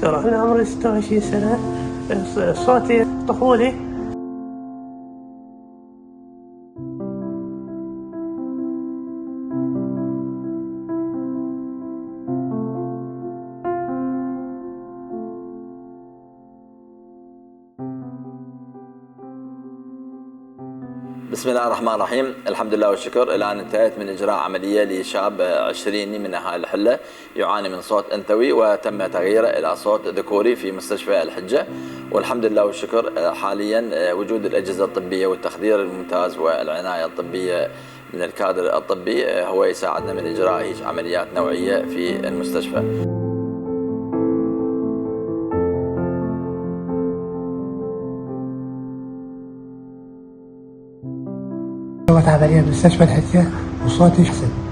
دكتور، أنا عمري 26 سنة، صوتي طفولي. بسم الله الرحمن الرحيم. الحمد لله والشكر. الآن انتهيت من إجراء عملية لشاب 20 من أهالي الحلة يعاني من صوت أنثوي، وتم تغييره إلى صوت ذكوري في مستشفى الحجة. والحمد لله والشكر حاليا وجود الأجهزة الطبية والتخدير الممتاز والعناية الطبية من الكادر الطبي هو يساعدنا من إجراء هيج عمليات نوعية في المستشفى. سويت عملية بمستشفى الحجة وصوتي أحسن.